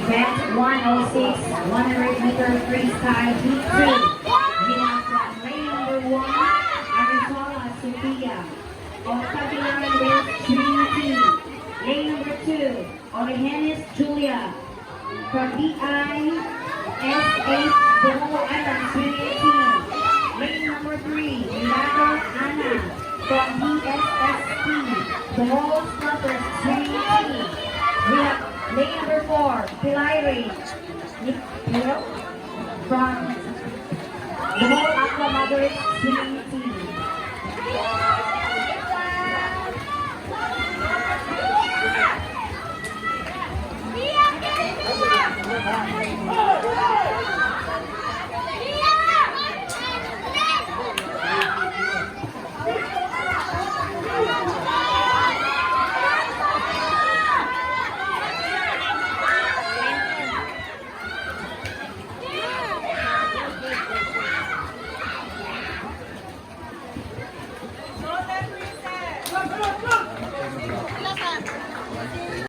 Event 106, 100-meter freestyle heat 2. We have from lane number 1, Arizola Sophia. Of Tatiana with Trinity. Lane number 2, Origenes Julia. From BISH Bohol Island Trinity. Lane number 3, Milagros Ana. From DSSP Bohol Snutters Trinity. We have lane number 4, Pilairi Nick from Bohol Aqua Madrid Trinity. Go, go, go!